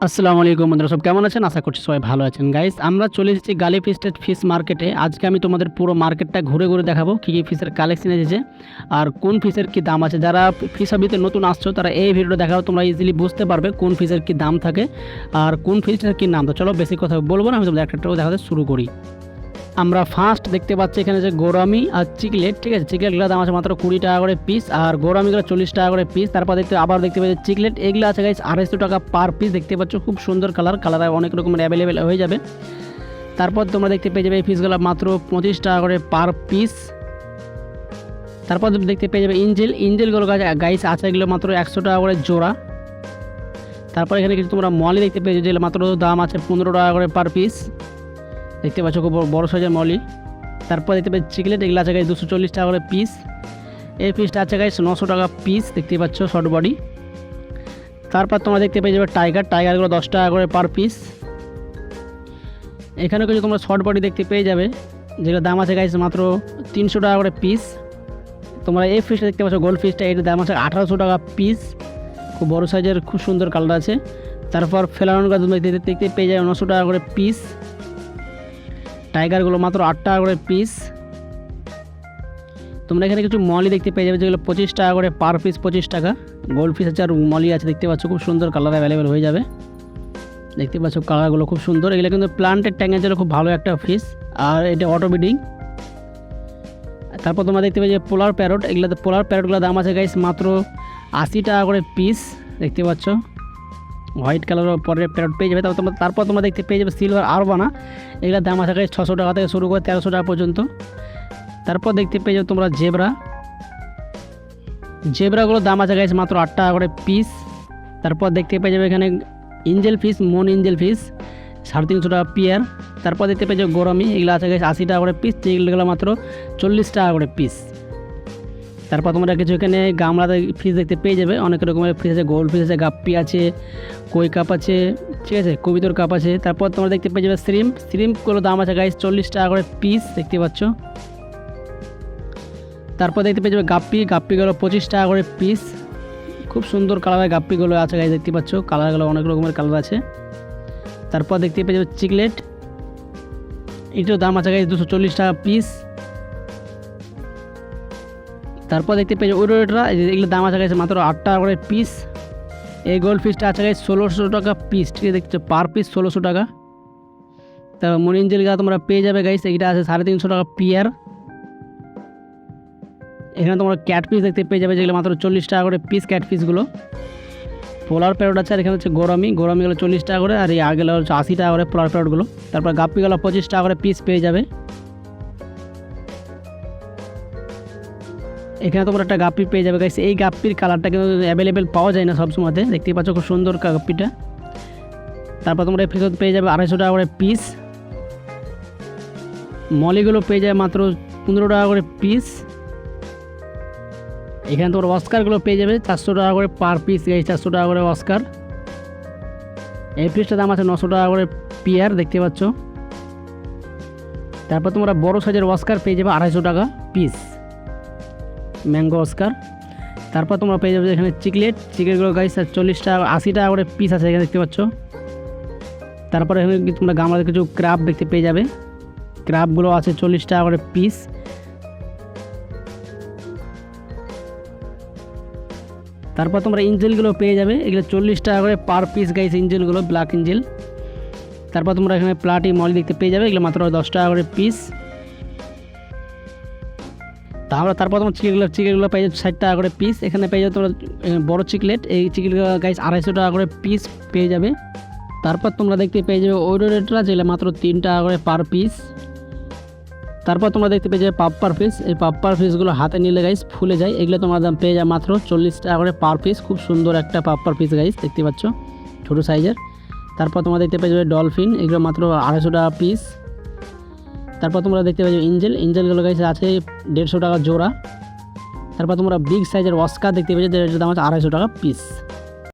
আসসালামু আলাইকুম বন্ধুরা, সব কেমন আছেন? আশা করছি সবাই ভালো আছেন। গাইস, আমরা চলে এসেছি গালি ফিস্টেড ফিশ মার্কেটে। আজকে আমি তোমাদের পুরো মার্কেটটা ঘুরে ঘুরে দেখাবো কী কী ফিশের কালেকশন এসেছে আর কোন ফিশের কী দাম আছে। যারা ফিশ হবিতে নতুন আসছো তারা এই ভিডিওটা দেখাও, তোমরা ইজিলি বুঝতে পারবে কোন ফিশের কী দাম থাকে আর কোন ফিশটার কী নাম। তো চলো বেশি কথা বলবো না, আমি তোমাদের একটা দেখাতে শুরু করি। আমরা ফার্স্ট দেখতে পাচ্ছি এখানে যে গোরামি আর চিকলেট, ঠিক আছে। চিকলেটগুলোর দাম আছে মাত্র 20 টাকা করে পিস আর গোরামিগুলো 40 টাকা করে পিস। তারপর আবার দেখতে পাচ্ছি চিকলেট, এগুলো আছে গাইস 250 টাকা পার পিস। দেখতে পাচ্ছ খুব সুন্দর কালার অনেক রকমের অ্যাভেলেবেল হয়ে যাবে। তারপর তোমরা দেখতে পেয়ে যাবে এই পিসগুলো মাত্র 25 টাকা করে পার পিস। তারপর দেখতে পেয়ে যাবে ইঞ্জেলগুলো গাইস আছে এগুলো মাত্র 100 টাকা করে জোড়া। তারপর এখানে কিছু তোমরা মলি দেখতে পেয়েছো যেগুলো মাত্র দাম আছে 15 টাকা করে পার পিস। দেখতে পাচ্ছ খুব বড় সাইজের মলি। তারপর দেখতে পাচ্ছি চিকলেট, এগুলো আছে গাইস 240 টাকা করে পিস। এই পিসটা আছে গাইস 900 টাকা পিস, দেখতে পাচ্ছ শর্ট বডি। তারপর তোমরা দেখতে পেয়ে যাবে টাইগারগুলো 10 টাকা করে পার পিস। এখানে কিছু তোমরা শর্ট বডি দেখতে পেয়ে যাবে যেগুলো দাম আছে গাইস মাত্র 300 টাকা করে পিস। তোমরা এই ফিশটা দেখতে পাচ্ছ গোল্ড ফিশটা, এটার দাম আছে 1800 টাকা পিস। খুব বড় সাইজের, খুব সুন্দর কালার আছে। তারপর ফেলানোগুলো দেখতে পেয়ে যাবে 900 টাকা করে পিস। টাইগারগুলো মাত্র 8 টাকা করে পিস। তোমরা এখানে কিছু মলি দেখতে পেয়ে যাবে যেগুলো 25 টাকা করে পার পিস, 25 টাকা। গোল্ড ফিশ আছে আর মলি আছে, দেখতে পাচ্ছ খুব সুন্দর কালার অ্যাভেলেবেল হয়ে যাবে। দেখতে পাচ্ছ কালারগুলো খুব সুন্দর। এগুলো কিন্তু প্লান্টেড ট্যাঙ্কের জন্য খুব ভালো একটা ফিশ আর এটা অটো ব্রিডিং। তারপর তোমরা দেখতে পেয়ে যে পোলার প্যারট, পোলার প্যারটগুলোর দাম আছে গাইস মাত্র 80 টাকা করে পিস। দেখতে পাচ্ছ হোয়াইট কালারের পরে প্যারট পেয়ে যাবে। তারপর তোমরা দেখতে পেয়ে যাবে সিলভার আরবানা, এগুলোর দাম আছে গাইস 600 টাকা থেকে শুরু করে 1300 টাকা পর্যন্ত। তারপর দেখতে পেয়ে যাবে তোমরা জেব্রাগুলোর দাম আছে গাইস মাত্র 8 টাকা করে পিস। তারপর দেখতে পেয়ে যাবে এখানে ইঞ্জেল ফিশ, ইঞ্জেল ফিশ 350 টাকা পিয়ার। তারপর দেখতে পেয়ে যাবে গোরামি, এগুলো আছে গাইস 80 টাকা করে পিস, যেগুলো মাত্র 40 টাকা করে পিস। তারপর তোমরা কিছু এখানে গামলাতে ফিশ দেখতে পেয়ে যাবে, অনেক রকমের ফিশ আছে, গোল্ড ফিশ আছে, গাপ্পি আছে, কই কাপ আছে, ঠিক আছে, কবিতর কাপ আছে। তারপর তোমরা দেখতে পেয়ে যাবে শ্রিম্পগুলোর দাম আছে গাইস 40 টাকা করে পিস, দেখতে পাচ্ছ। তারপর দেখতে পেয়ে যাবে গাপ্পিগুলো 25 টাকা করে পিস। খুব সুন্দর কালারের গাপ্পিগুলো আছে গাইস, দেখতে পাচ্ছ কালারগুলো অনেক রকমের কালার আছে। তারপর দেখতে পেয়ে যাবে চিকলেট, এটার দাম আছে গাইস 240 টাকা পিস। তারপর দেখতে পেয়ে যাবে ওইটা, এগুলোর দাম আছে গাইস মাত্র 8 টাকা করে পিস। এই গোল্ড ফিশটা আছে গাইস 1600 টাকা পিস, ঠিক আছে, দেখছো পার পিস 1600 টাকা। তারপর মনিঞ্জেলগুলো তোমরা পেয়ে যাবে গাইস, এইটা আছে 350 টাকা পিয়ার। এখানে তোমরা ক্যাট পিস দেখতে পেয়ে যাবে যেগুলো মাত্র 40 টাকা করে পিস ক্যাট পিসগুলো। পোলার প্যারট আছে আর এখানে হচ্ছে গোরামিগুলো 40 টাকা করে, আর এই আগেগুলো হচ্ছে 80 টাকা করে পোলার প্যারটগুলো। তারপর গাপ্পিগুলো 25 টাকা করে পিস পেয়ে যাবে। এখানে তোমরা একটা গাপ্পি পেয়ে যাবে গাইস, এই গাপ্পির কালারটা কিন্তু অ্যাভেলেবেল পাওয়া যায় না সবসময়তে, দেখতেই পাচ্ছ খুব সুন্দর গাপ্পিটা। তারপর তোমরা এই ফিশত পেয়ে যাবে 250 টাকা করে পিস। মলিগুলো পেয়ে যাবে মাত্র 15 টাকা করে পিস। এখানে তোমার অস্কারগুলো পেয়ে যাবে 400 টাকা করে পার পিস, এই 400 টাকা করে অস্কার। এই পিসটার দাম আছে 900 টাকা করে পিয়ার, দেখতে পাচ্ছ। তারপর তোমরা বড় সাইজের অস্কার পেয়ে যাবে 250 টাকা পিস, ম্যাঙ্গো অস্কার। তারপর তোমরা পেয়ে যাবে এখানে চিকলেটগুলো গাইস 40 টাকা 80 টাকা করে পিস আছে এখানে, দেখতে পাচ্ছ। তারপরে এখানে তোমরা গামলাতে কিছু ক্রাব দেখতে পেয়ে যাবে, ক্রাবগুলো আছে 40 টাকা করে পিস। তারপর তোমরা ইঞ্জেলগুলো পেয়ে যাবে, এগুলো 40 টাকা করে পার পিস গাইস, ইঞ্জেলগুলো ব্ল্যাক ইঞ্জেল। তারপর তোমরা এখানে প্লাটি মলি দেখতে পেয়ে যাবে, এগুলো মাত্র 10 টাকা করে পিস। তারপর তোমার চিকেটগুলো পেয়ে যাবে 60 টাকা করে পিস। এখানে পেয়ে যাবে তোমরা বড় চিকলেট, এই চিকলেটগুলো গাইস 250 টাকা করে পিস পেয়ে যাবে। তারপর তোমরা দেখতে পেয়ে যাবে ওইডোরেটরা, যেগুলো মাত্র 3 টাকা করে পার পিস। তারপর তোমরা দেখতে পেয়ে যাবে পাপ্পার ফিশ, এই পাপ্পার ফিশগুলো হাতে নিলে গাইস ফুলে যায়, এগুলো তোমরা দাম পেয়ে যাবে মাত্র 40 টাকা করে পার পিস। খুব সুন্দর একটা পাপ্পার ফিশ গাইস, দেখতে পাচ্ছ ছোটো সাইজের। তারপর তোমরা দেখতে পেয়ে যাবে ডলফিন, এগুলো মাত্র 250 টাকা পিস। তারপর তোমরা দেখতে পাচ্ছ ইঞ্জেলগুলো গাইস আছে 150 টাকা জোড়া। তারপর তোমরা বিগ সাইজের অস্কার দেখতে পেয়েছো, যেটার দাম আছে 250 টাকা পিস।